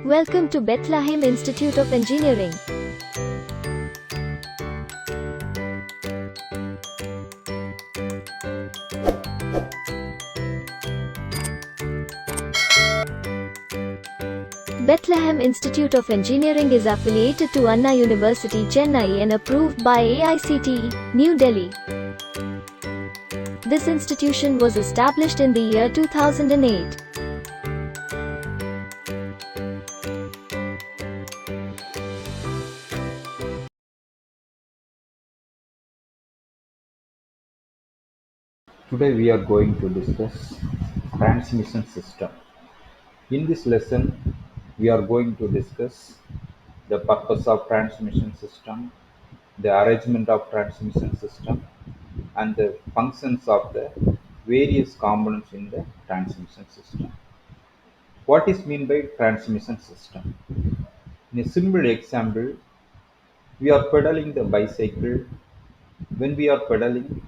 Welcome to Bethlehem Institute of Engineering. Bethlehem Institute of Engineering is affiliated to Anna University, Chennai and approved by AICTE, New Delhi. This institution was established in the year 2008. Today we are going to discuss transmission system. In this lesson, we are going to discuss the purpose of transmission system, the arrangement of transmission system, and the functions of the various components in the transmission system. What is meant by transmission system? In a simple example, we are pedaling the bicycle. When we are pedaling,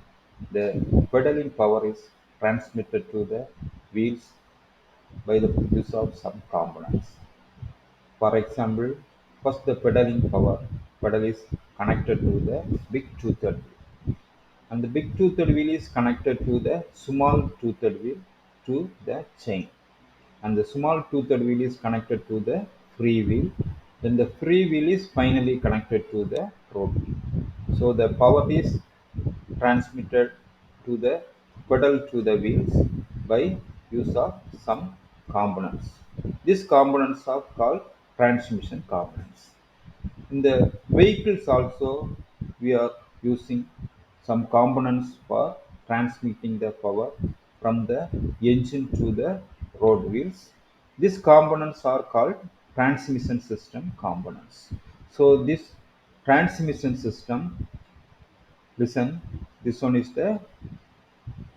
the pedaling power is transmitted to the wheels by the use of some components. For example, first the pedaling power pedal is connected to the big toothed wheel, and the big toothed wheel is connected to the small toothed wheel to the chain, and the small toothed wheel is connected to the free wheel. Then the free wheel is finally connected to the road wheel. So the power is transmitted to the pedal to the wheels by use of some components. These components are called transmission components. In the vehicles also, we are using some components for transmitting the power from the engine to the road wheels. These components are called transmission system components. So this transmission system, listen, this one is the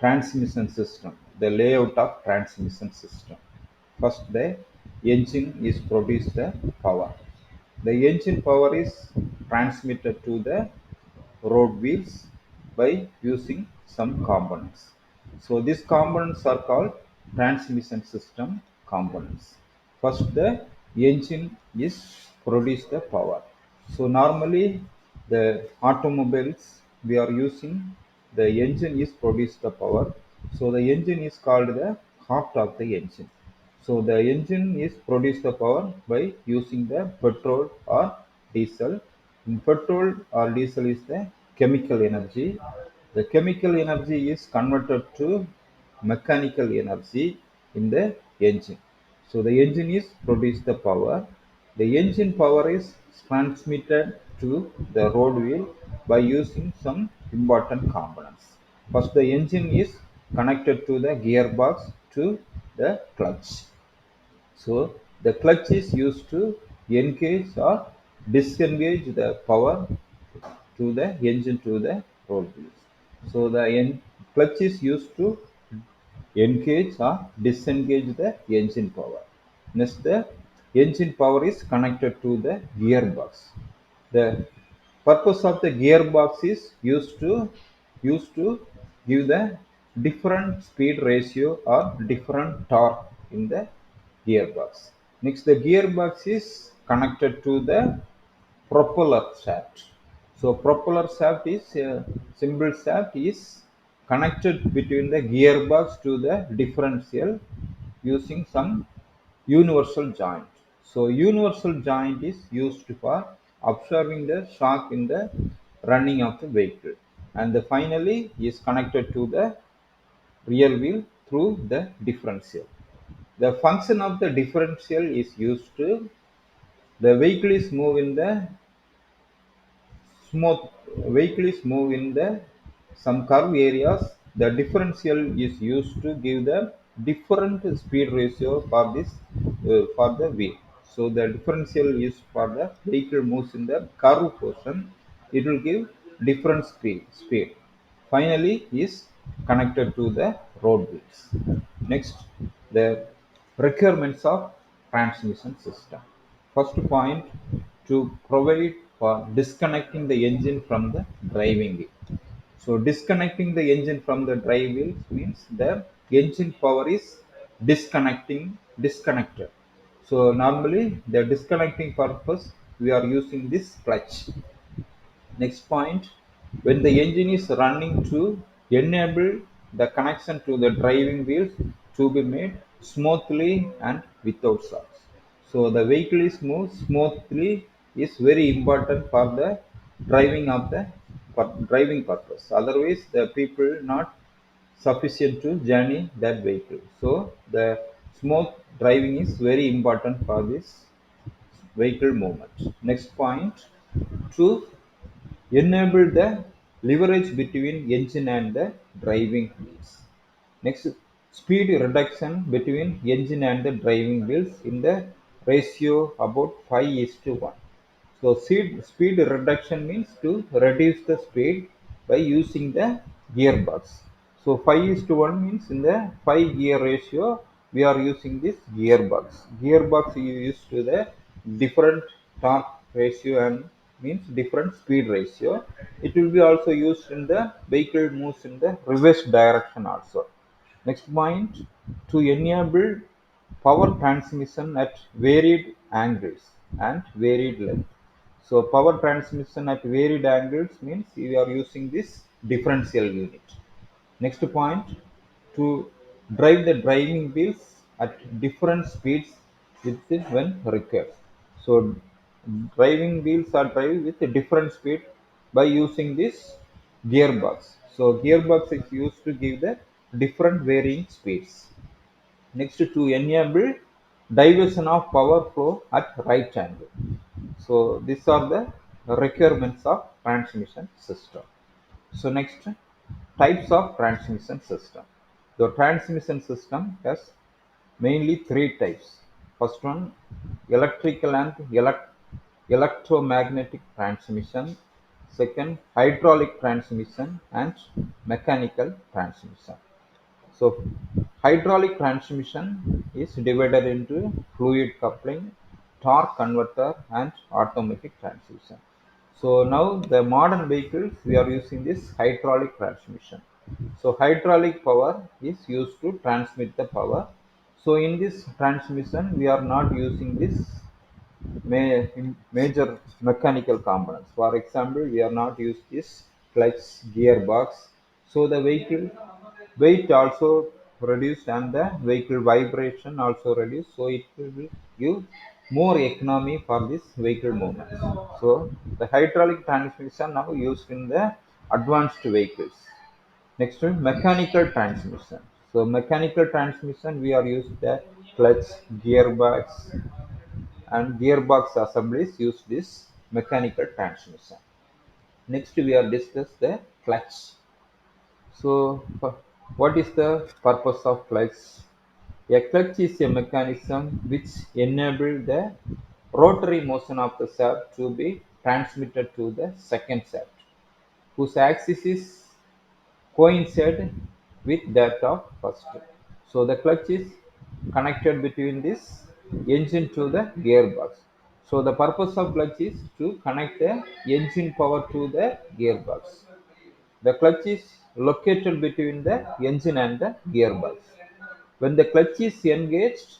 transmission system, the layout of transmission system. First, the engine is produce the power. The engine power is transmitted to the road wheels by using some components. So these components are called transmission system components. First, the engine is produce the power. So normally the automobiles we are using, the engine is produce the power. So the engine is called the heart of the engine. So the engine is produce the power by using the petrol or diesel. In petrol or diesel is the chemical energy. The chemical energy is converted to mechanical energy in the engine. So the engine is produce the power. The engine power is transmitted to the road wheel by using some important components. First, the engine is connected to the gearbox to the clutch. So the clutch is used to engage or disengage the power to the engine to the road wheels. So the clutch is used to engage or disengage the engine power. Next, the engine power is connected to the gearbox. The purpose of the gearbox is used to give the different speed ratio or different torque in the gearbox. Next, the gearbox is connected to the propeller shaft. So propeller shaft is simple shaft is connected between the gearbox to the differential using some universal joint. So universal joint is used for observing the shock in the running of the vehicle, and the finally is connected to the rear wheel through the differential. The function of the differential is used to the vehicle is move in the smooth vehicle is move in the some curve areas. The differential is used to give the different speed ratio for this for the wheel. So the differential is for the vehicle moves in the curve portion, it will give different speed finally is connected to the road wheels. Next, the requirements of transmission system. First point, to provide for disconnecting the engine from the driving wheel. So disconnecting the engine from the drive wheel means the engine power is disconnected. So normally the disconnecting purpose we are using this clutch. Next point, when the engine is running to enable the connection to the driving wheels to be made smoothly and without shocks. So the vehicle is moved smoothly is very important for the driving of the for driving purpose. Otherwise, the people not sufficient to journey that vehicle. So the smooth driving is very important for this vehicle movement. Next point, to enable the leverage between engine and the driving wheels. Next, speed reduction between engine and the driving wheels in the ratio about 5 is to 1. So speed reduction means to reduce the speed by using the gearbox. So 5 is to 1 means in the 5 gear ratio we are using this gearbox. Gearbox you use to the different torque ratio and means different speed ratio. It will be also used in the vehicle moves in the reverse direction also. Next point, to enable power transmission at varied angles and varied length. So power transmission at varied angles means we are using this differential unit. Next point, to drive the driving wheels at different speeds with when required. So driving wheels are driven with a different speed by using this gearbox. So gearbox is used to give the different varying speeds. Next, to enable diversion of power flow at right angle. So these are the requirements of transmission system. So next, types of transmission system. The transmission system has mainly three types. First one, electrical and electromagnetic transmission. Second, hydraulic transmission and mechanical transmission. So hydraulic transmission is divided into fluid coupling, torque converter and automatic transmission. So now the modern vehicles we are using this hydraulic transmission. So hydraulic power is used to transmit the power. So in this transmission we are not using this major mechanical components. For example, we are not use this clutch gearbox. So the vehicle weight also reduced and the vehicle vibration also reduced. So it will give more economy for this vehicle movement. So the hydraulic transmission now used in the advanced vehicles. Next one, mechanical transmission. So mechanical transmission we are used the clutch, gearbox, and gearbox assemblies use this mechanical transmission. Next, we are discuss the clutch. So, what is the purpose of clutch? A clutch is a mechanism which enables the rotary motion of the shaft to be transmitted to the second shaft, whose axis is coincide with that of first. So the clutch is connected between this engine to the gearbox. So the purpose of clutch is to connect the engine power to the gearbox. The clutch is located between the engine and the gearbox. When the clutch is engaged,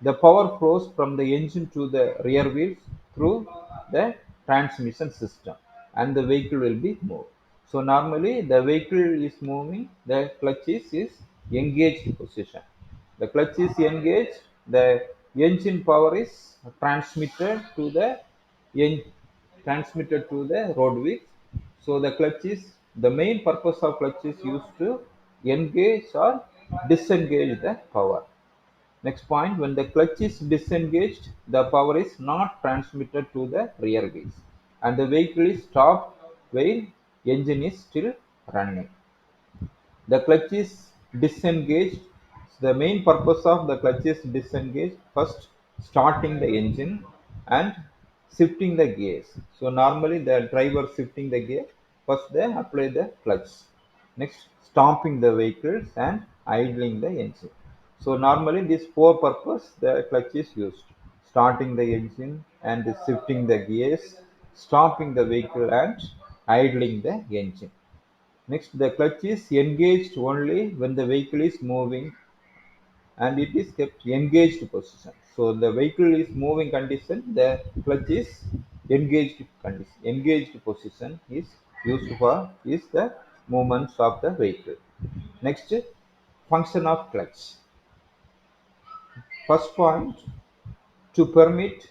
the power flows from the engine to the rear wheels through the transmission system and the vehicle will be moved. So normally the vehicle is moving, the clutch is engaged position. The clutch is engaged, the engine power is en- transmitted to the road wheels. So the clutch is the main purpose of clutch is used to engage or disengage the power. Next point, when the clutch is disengaged, the power is not transmitted to the rear wheels and the vehicle is stopped while engine is still running. The clutch is disengaged. The main purpose of the clutch is disengaged. First, starting the engine and shifting the gears. So normally the driver shifting the gear. First they apply the clutch. Next, stopping the vehicles and idling the engine. So normally these four purpose the clutch is used. Starting the engine and shifting the gears, stopping the vehicle and idling the engine. Next, the clutch is engaged only when the vehicle is moving and it is kept engaged position. So the vehicle is moving condition, the clutch is engaged condition. Engaged position is used for is the movements of the vehicle. Next, function of clutch. First point, to permit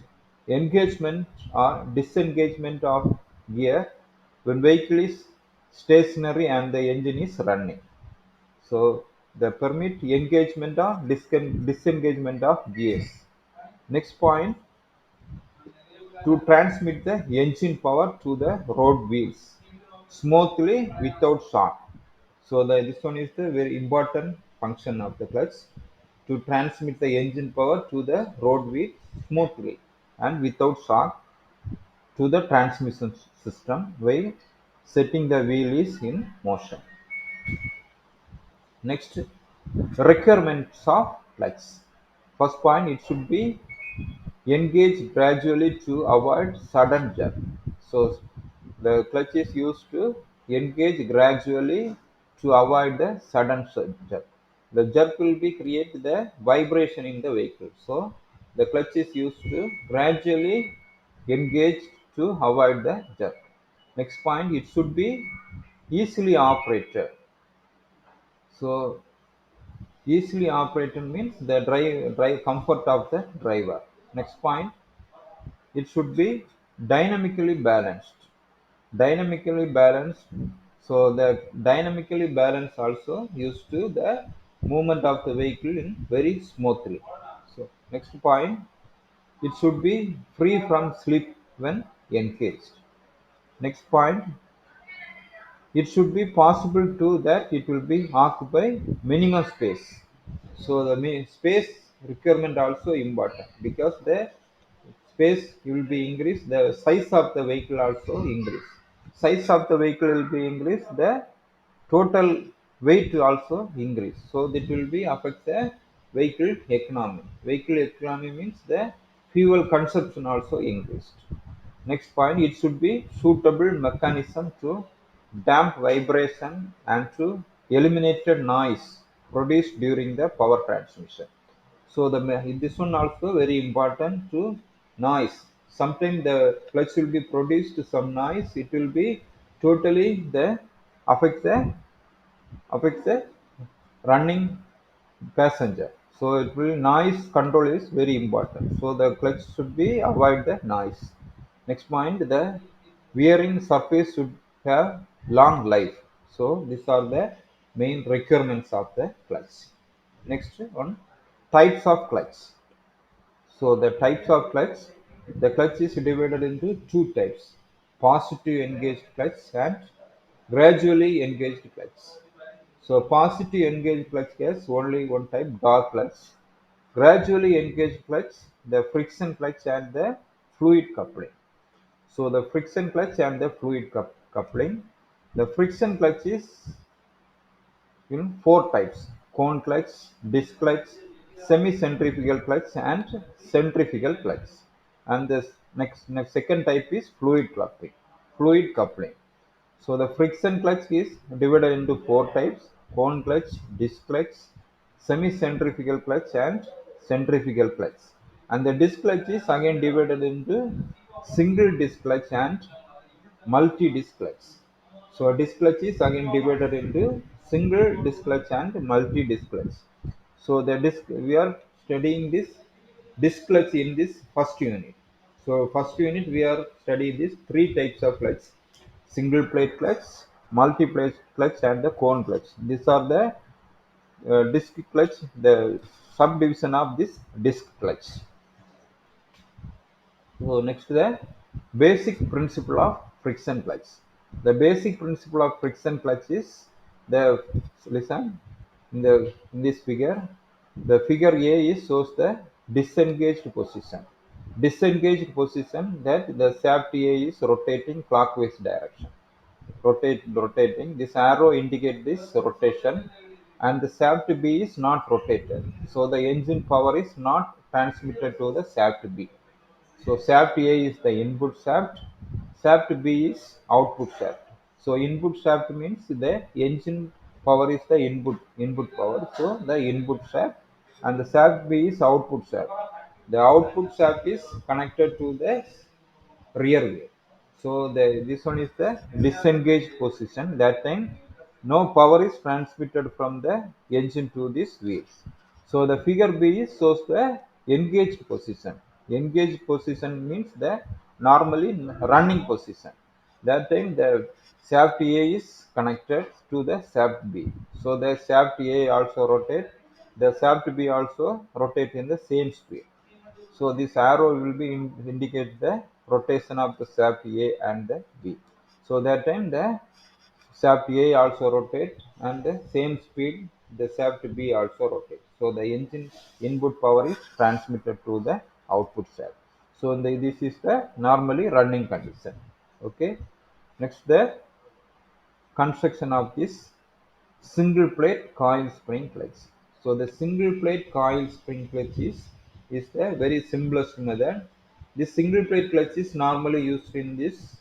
engagement or disengagement of gear when vehicle is stationary and the engine is running. So the permit engagement or disengagement of gears. Next point, to transmit the engine power to the road wheels smoothly without shock. So this one is the very important function of the clutch, to transmit the engine power to the road wheel smoothly and without shock to the transmission system while setting the wheel is in motion. Next, requirements of clutch. First point, it should be engage gradually to avoid sudden jerk. So the clutch is used to engage gradually to avoid the sudden jerk. The jerk will be create the vibration in the vehicle. So the clutch is used to gradually engage to avoid the jerk. Next point, it should be easily operated. So easily operated means the drive comfort of the driver. Next point, it should be dynamically balanced. Dynamically balanced. So the dynamically balanced also used to the movement of the vehicle in very smoothly. So next point, it should be free from slip when engaged. Next point, it should be possible to that it will be occupy minimum space. So the space requirement also important, because the space will be increased, the size of the vehicle also increase. Size of the vehicle will be increased, the total weight also increase, so that will be affect the vehicle economy. Vehicle economy means the fuel consumption also increased. Next point, it should be suitable mechanism to damp vibration and to eliminate noise produced during the power transmission. So this one also very important to noise. Sometimes the clutch will be produced some noise. It will be totally the affect the affect the running passenger. So it will noise control is very important. So the clutch should be avoid the noise. Next point, the wearing surface should have long life. So these are the main requirements of the clutch. Next one, types of clutch. So the types of clutch, the clutch is divided into two types: positive engaged clutch and gradually engaged clutch. So positive engaged clutch has only one type, dog clutch. Gradually engaged clutch, the friction clutch and the fluid coupling. So the friction clutch and the fluid coupling. The friction clutch is four types: cone clutch, disc clutch, semi-centrifugal clutch, and centrifugal clutch. And this next second type is fluid coupling. Fluid coupling. So the friction clutch is divided into four types: cone clutch, disc clutch, semi-centrifugal clutch, and centrifugal clutch. And the disc clutch is again divided into single disc clutch and multi-disc clutch. So a disc clutch is again divided into single disc clutch and multi-disc clutch. So the disc, we are studying this disc clutch in this first unit. So first unit we are studying these three types of clutch: single plate clutch, multi plate clutch, and the cone clutch. These are the disc clutch, the subdivision of this disc clutch. So next, the basic principle of friction clutch. The basic principle of friction clutch is the, listen, in this figure. The figure A is shows the disengaged position. Disengaged position, that the shaft A is rotating clockwise direction. Rotating. This arrow indicate this rotation, and the shaft B is not rotated. So the engine power is not transmitted to the shaft B. So shaft A is the input shaft, shaft B is output shaft. So input shaft means the engine power is the input power. So the input shaft, and the shaft B is output shaft. The output shaft is connected to the rear wheel. So this one is the disengaged position. That time no power is transmitted from the engine to these wheels. So the figure B shows the engaged position. Engaged position means the normally running position. That time the shaft A is connected to the shaft B. So the shaft A also rotate. The shaft B also rotate in the same speed. So this arrow will be indicate the rotation of the shaft A and the B. So that time the shaft A also rotate and the same speed the shaft B also rotate. So the engine input power is transmitted to the output shaft. So this is the normally running condition. Okay. Next the construction of this single plate coil spring clutch. So the single plate coil spring clutch is the very simplest method. This single plate clutch is normally used in this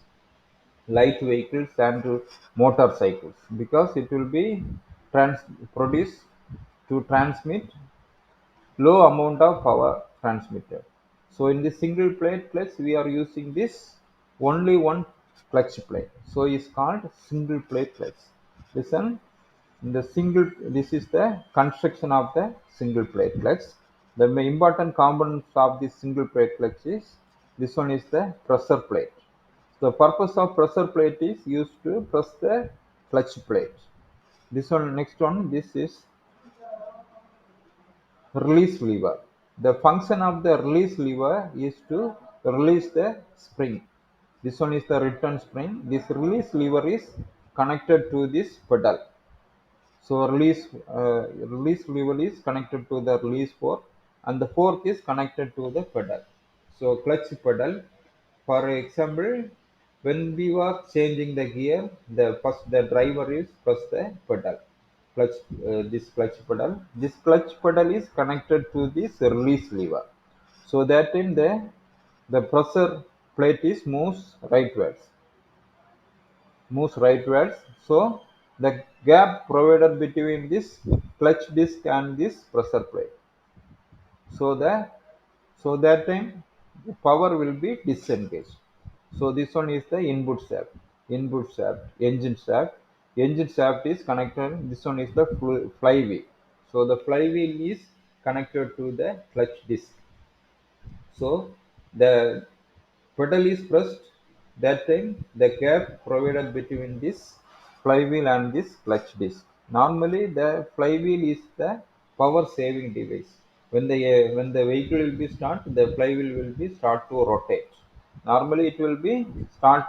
light vehicles and motorcycles because it will be trans produced to transmit low amount of power transmitted. So in the single plate clutch, we are using this only one clutch plate. So it's called single plate clutch. Listen, this is the construction of the single plate clutch. The important components of this single plate clutch is this one is the pressure plate. The purpose of pressure plate is used to press the clutch plate. This one, next one, this is release lever. The function of the release lever is to release the spring. This one is the return spring. This release lever is connected to this pedal. So release lever is connected to the release fork and the fork is connected to the pedal. So clutch pedal. For example, when we were changing the gear, the driver is press the pedal. Clutch this clutch pedal. This clutch pedal is connected to this release lever. So that in the pressure plate is moves rightwards. So the gap provided between this clutch disc and this pressure plate. So that time the power will be disengaged. So this one is the input shaft, engine shaft is connected. This one is the flywheel. So the flywheel is connected to the clutch disc. So the pedal is pressed. That time the gap provided between this flywheel and this clutch disc. Normally the flywheel is the power saving device. When the vehicle will be start, the flywheel will be start to rotate. Normally it will be start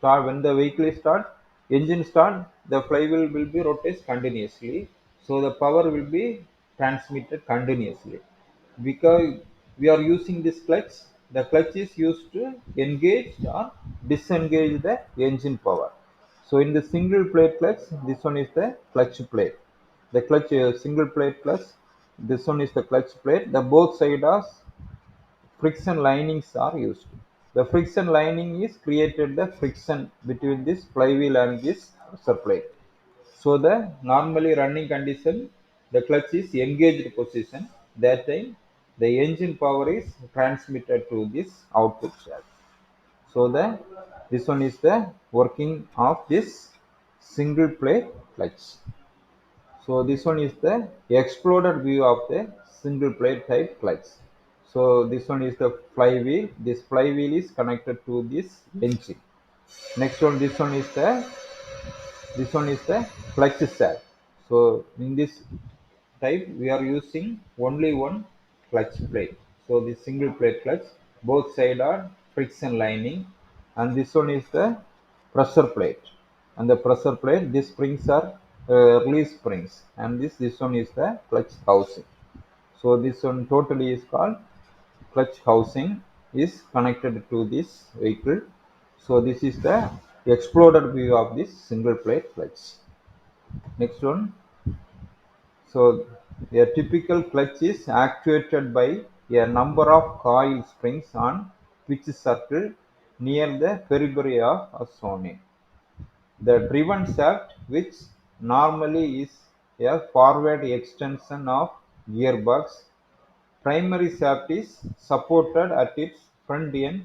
when the vehicle is start, engine start, the flywheel will be rotates continuously. So the power will be transmitted continuously because we are using this clutch. The clutch is used to engage or disengage the engine power. So in the single plate clutch, this one is the clutch plate. The clutch single plate clutch, this one is the clutch plate. The both sides friction linings are used. The friction lining is created the friction between this flywheel and this pressure plate. So the normally running condition, the clutch is engaged position. That time the engine power is transmitted to this output shaft. So this one is the working of this single plate clutch. So this one is the exploded view of the single plate type clutch. So this one is the flywheel. This flywheel is connected to this engine. Next one, this one is the clutch shaft. So in this type we are using only one clutch plate. So the single plate clutch, both side are friction lining, and this one is the pressure plate. And the pressure plate, these springs are release springs, and this one is the clutch housing. So this one totally is called clutch housing, is connected to this vehicle. So this is the exploded view of this single plate clutch. Next one. So a typical clutch is actuated by a number of coil springs on which circle near the periphery of a sonnet. The driven shaft, which normally is a forward extension of gearbox, Primary shaft is supported at its front end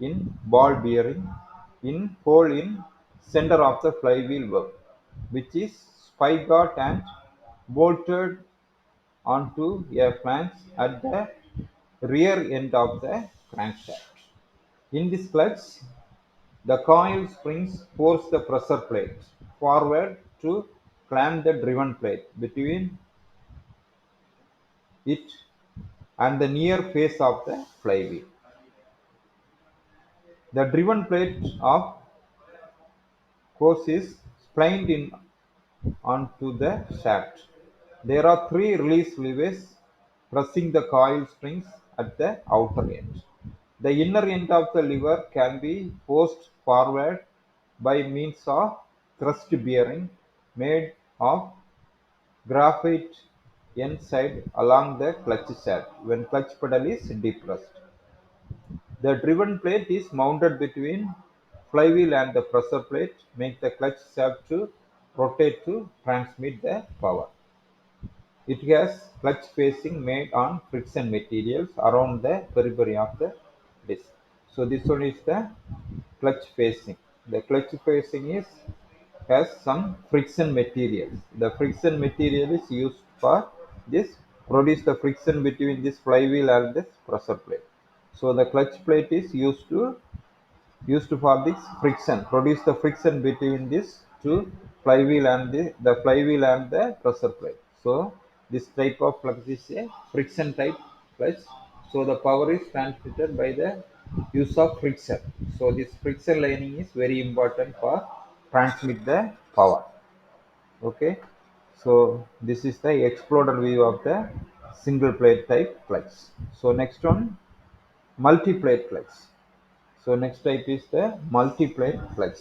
in ball bearing in hole in center of the flywheel web, which is spigot and bolted onto a flange at the rear end of the crankshaft. In this clutch, the coil springs force the pressure plate forward to clamp the driven plate between it and the near face of the flywheel. The driven plate of course is splined in onto the shaft. There are three release levers pressing the coil springs at the outer end. The inner end of the lever can be forced forward by means of thrust bearing made of graphite inside along the clutch shaft when clutch pedal is depressed. The driven plate is mounted between flywheel and the pressure plate, make the clutch shaft to rotate to transmit the power. It has clutch facing made on friction materials around the periphery of the disc. So this one is the clutch facing. The clutch facing is has some friction materials. The friction material is used for this produce the friction between this flywheel and this pressure plate. So the clutch plate is used for this friction, produce the friction between this two flywheel and the flywheel and the pressure plate. So this type of flux is a friction type clutch. So the power is transmitted by the use of friction. So this friction lining is very important for transmit the power. Okay. So this is the exploded view of the single plate type clutch. So next one, multi-plate clutch. So next type is the multi-plate clutch.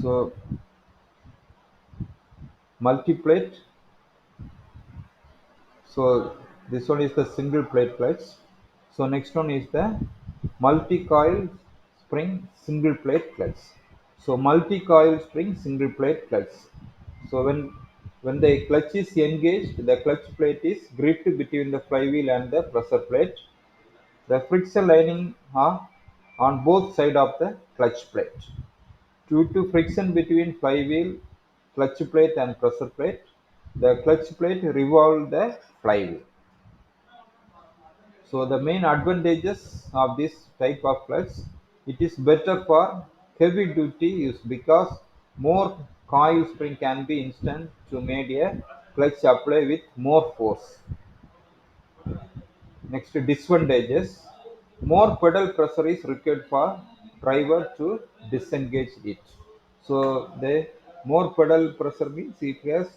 So multi-plate. So this one is the single plate clutch. So next one is the multi-coil spring single plate clutch. So multi-coil spring single plate clutch. So when the clutch is engaged, the clutch plate is gripped between the flywheel and the pressure plate. The friction lining are on both sides of the clutch plate. Due to friction between flywheel, clutch plate and pressure plate, the clutch plate revolves the flywheel. So the main advantages of this type of clutch, it is better for heavy duty use because more coil spring can be instant to make a clutch apply with more force. Next, disadvantages. More pedal pressure is required for driver to disengage it. So the more pedal pressure means it has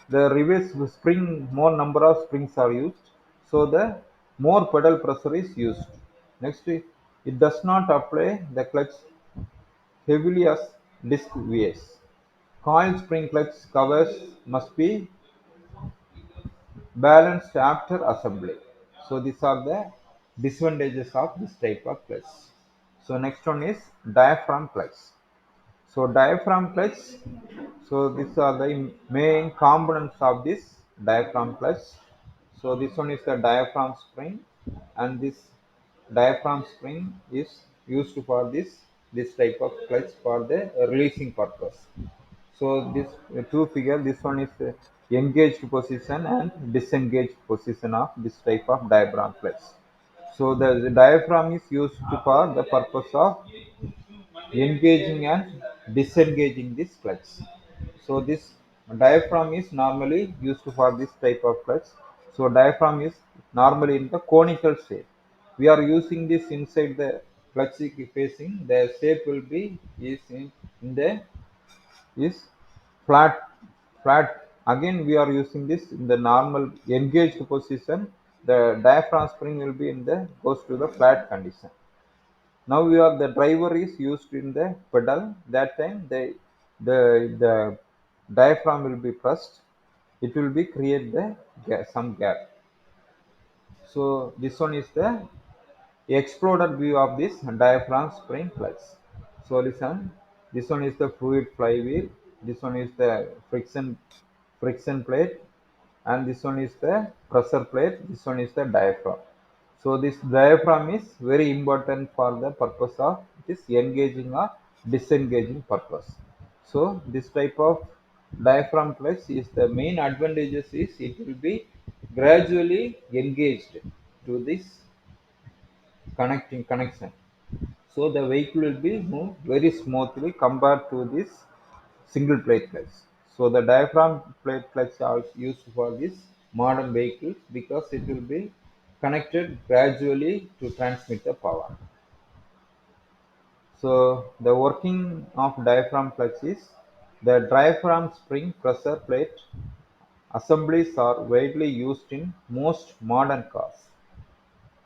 the reverse spring, more number of springs are used. So the more pedal pressure is used. Next, it does not apply the clutch heavily as disc VS. Coil spring clutch covers must be balanced after assembly. So these are the disadvantages of this type of clutch. So next one is diaphragm clutch. So diaphragm clutch. So these are the main components of this diaphragm clutch. So this one is the diaphragm spring, and this diaphragm spring is used for this type of clutch for the releasing purpose. So this two figure, this one is engaged position and disengaged position of this type of diaphragm clutch. So the diaphragm is used for the purpose of engaging and disengaging this clutch. So this diaphragm is normally used for this type of clutch. So diaphragm is normally in the conical shape. We are using this inside the clutch facing. The shape will be is in the is flat. Again we are using this in the normal engaged position. The diaphragm spring will be in the goes to the flat condition. Now we are the driver is used in the pedal. That time the diaphragm will be pressed. It will be create the some gap. So this one is the exploded view of this diaphragm spring clutch. So listen, this one is the fluid flywheel. This one is the friction plate. and this one is the pressure plate, this one is the diaphragm. So this diaphragm is very important for the purpose of this engaging or disengaging purpose. So this type of diaphragm clutch is the main advantages is it will be gradually engaged to this connecting connection. So the vehicle will be moved very smoothly compared to this single plate clutch. So the diaphragm plate clutch are used for this modern vehicles because it will be connected gradually to transmit the power. So the working of diaphragm clutch is the diaphragm spring pressure plate assemblies are widely used in most modern cars.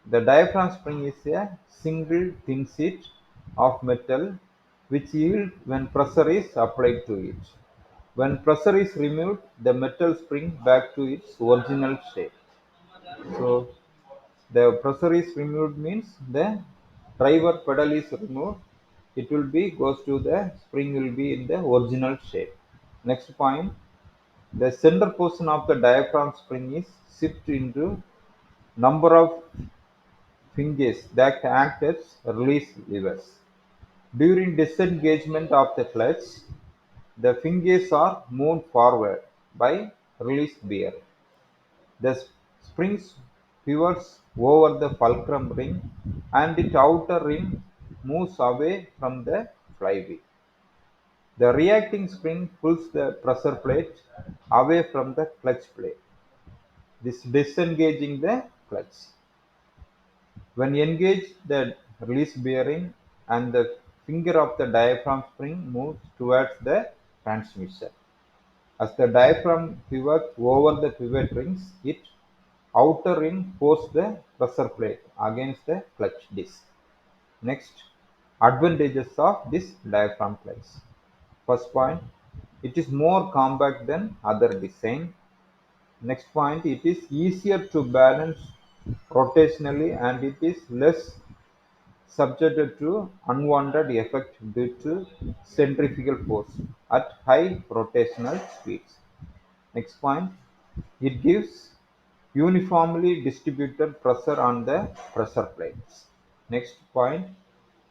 The diaphragm spring is a single thin sheet of metal which yields when pressure is applied to it. When pressure is removed, the metal springs back to its original shape. So the pressure is removed means the driver pedal is removed. It will be goes to the spring will be in the original shape. Next point, the center portion of the diaphragm spring is shifted into number of hinges that act as release levers. During disengagement of the clutch, the hinges are moved forward by release bearing. The springs pivots over the fulcrum ring and its outer ring moves away from the flywheel. The reacting spring pulls the pressure plate away from the clutch plate, this disengaging the clutch. When engaged, the release bearing and the finger of the diaphragm spring moves towards the transmission. As the diaphragm pivots over the pivot rings, its outer ring forces the pressure plate against the clutch disc. Next, advantages of this diaphragm clutch. First point, it is more compact than other design. Next point, it is easier to balance rotationally and it is less subjected to unwanted effect due to centrifugal force at high rotational speeds. Next point, it gives uniformly distributed pressure on the pressure plates. Next point,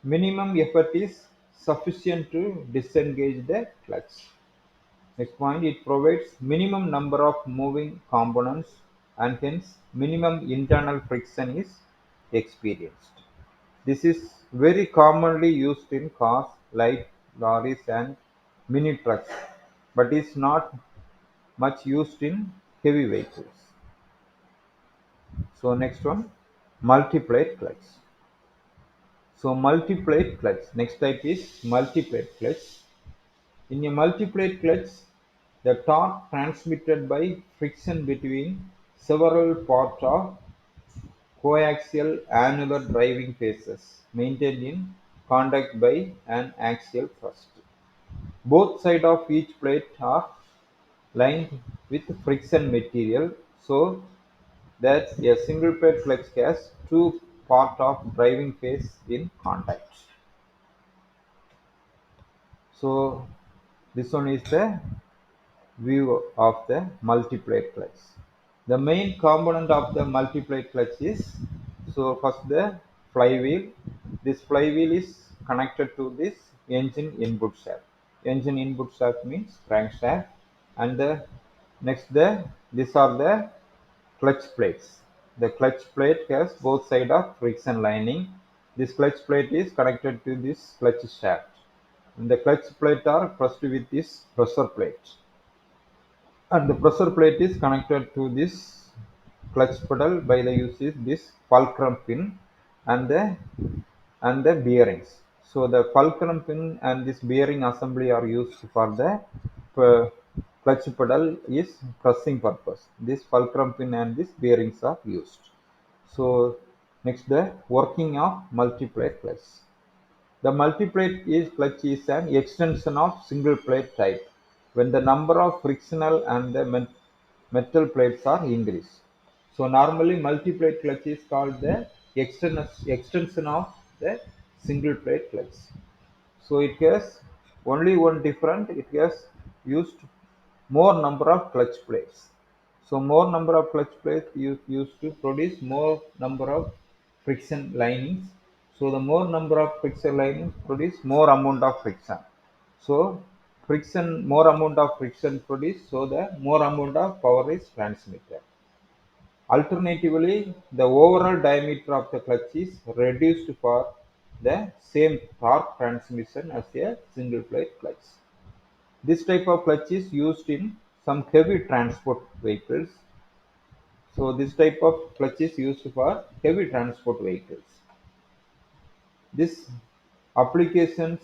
minimum effort is sufficient to disengage the clutch. Next point, it provides minimum number of moving components and hence minimum internal friction is experienced. This is very commonly used in cars, light lorries and mini trucks, but is not much used in heavy vehicles. So next one, multi-plate clutch. So multi-plate clutch. Next type is multi-plate clutch. In a multi-plate clutch, the torque transmitted by friction between several parts of coaxial annular driving faces maintained in contact by an axial thrust. Both sides of each plate are lined with friction material so that a single plate clutch has two parts of driving face in contact. So this one is the view of the multi-plate clutch. The main component of the multi-plate clutch is, so first the flywheel. This flywheel is connected to this engine input shaft. Engine input shaft means crankshaft, and the next the these are the clutch plates. The clutch plate has both sides of friction lining. This clutch plate is connected to this clutch shaft. And the clutch plate are pressed with this pressure plate. And the pressure plate is connected to this clutch pedal by the use of this fulcrum pin and the bearings. So the fulcrum pin and this bearing assembly are used for the uh, clutch pedal is pressing purpose. This fulcrum pin and these bearings are used. So next the working of multi-plate clutch. The multi-plate is clutch is an extension of single plate type when the number of frictional and the metal plates are increased. So normally multi-plate clutch is called the extension of the single plate clutch. So it has only one different, it has used more number of clutch plates. So more number of clutch plates used to produce more number of friction linings. So the more number of friction linings produce more amount of friction. So friction, more amount of friction produced, so the more amount of power is transmitted. Alternatively, the overall diameter of the clutch is reduced for the same torque transmission as a single plate clutch. This type of clutch is used in some heavy transport vehicles. So this type of clutch is used for heavy transport vehicles. This applications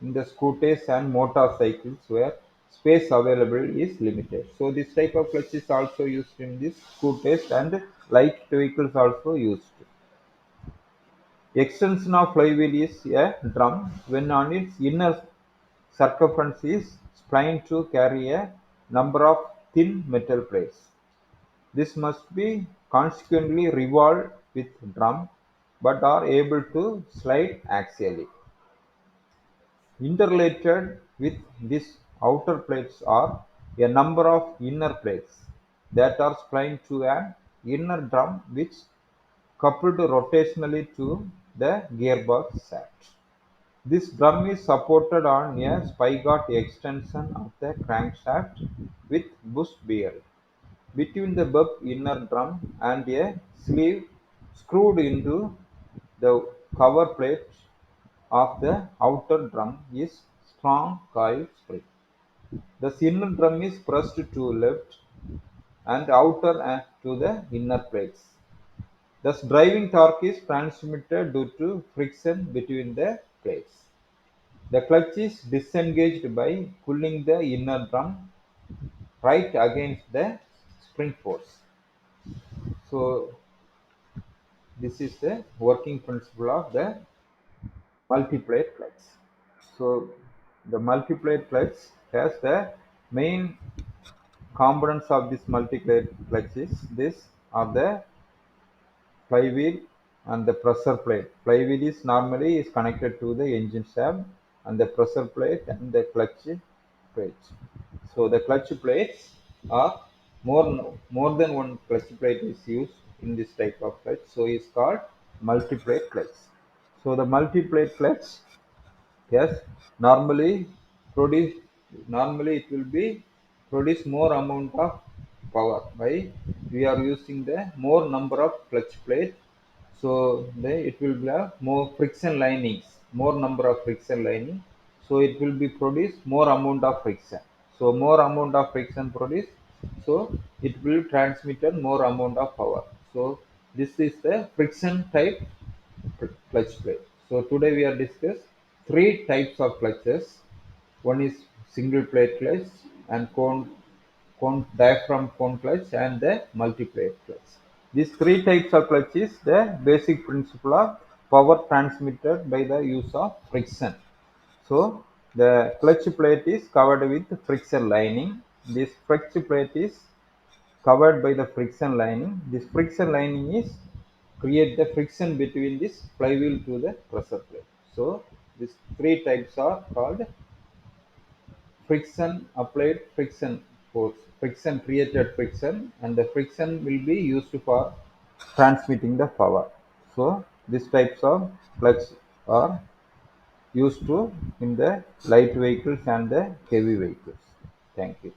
in the scooters and motorcycles where space available is limited. So this type of clutch is also used in these scooters and light vehicles also used. Extension of flywheel is a drum when on its inner circumference is splined to carry a number of thin metal plates. This must be consequently revolved with drum but are able to slide axially. Interrelated with these outer plates are a number of inner plates that are splined to an inner drum which coupled rotationally to the gearbox shaft. This drum is supported on a spigot extension of the crankshaft with bush bearing. Between the bubb inner drum and a sleeve screwed into the cover plate of the outer drum is strong coil spring. The inner drum is pressed to left and outer and to the inner plates. Thus driving torque is transmitted due to friction between the plates. The clutch is disengaged by pulling the inner drum right against the spring force. So this is the working principle of the multiplate clutch. So the multiplate clutch has the main components of this multiplate clutch is this are the flywheel and the pressure plate. Flywheel is normally is connected to the engine shaft and the pressure plate and the clutch plate. So the clutch plates are more than one clutch plate is used in this type of clutch. So it's called multiplate clutch. So the multiplate clutch, yes, normally produce normally it will be produce more amount of power by we are using the more number of clutch plate. So it will have more friction linings, more number of friction lining. So it will be produce more amount of friction. So more amount of friction produced. So it will transmitted more amount of power. So this is the friction type clutch plate. So today we are discuss three types of clutches. One is single plate clutch and cone diaphragm cone clutch and the multi-plate clutch. These three types of clutch is the basic principle of power transmitted by the use of friction. So the clutch plate is covered with friction lining. This friction plate is covered by the friction lining. This friction lining is create the friction between this flywheel to the pressure plate. So these three types are called friction applied friction force, friction created friction, and the friction will be used for transmitting the power. So these types of clutch are used to in the light vehicles and the heavy vehicles. Thank you.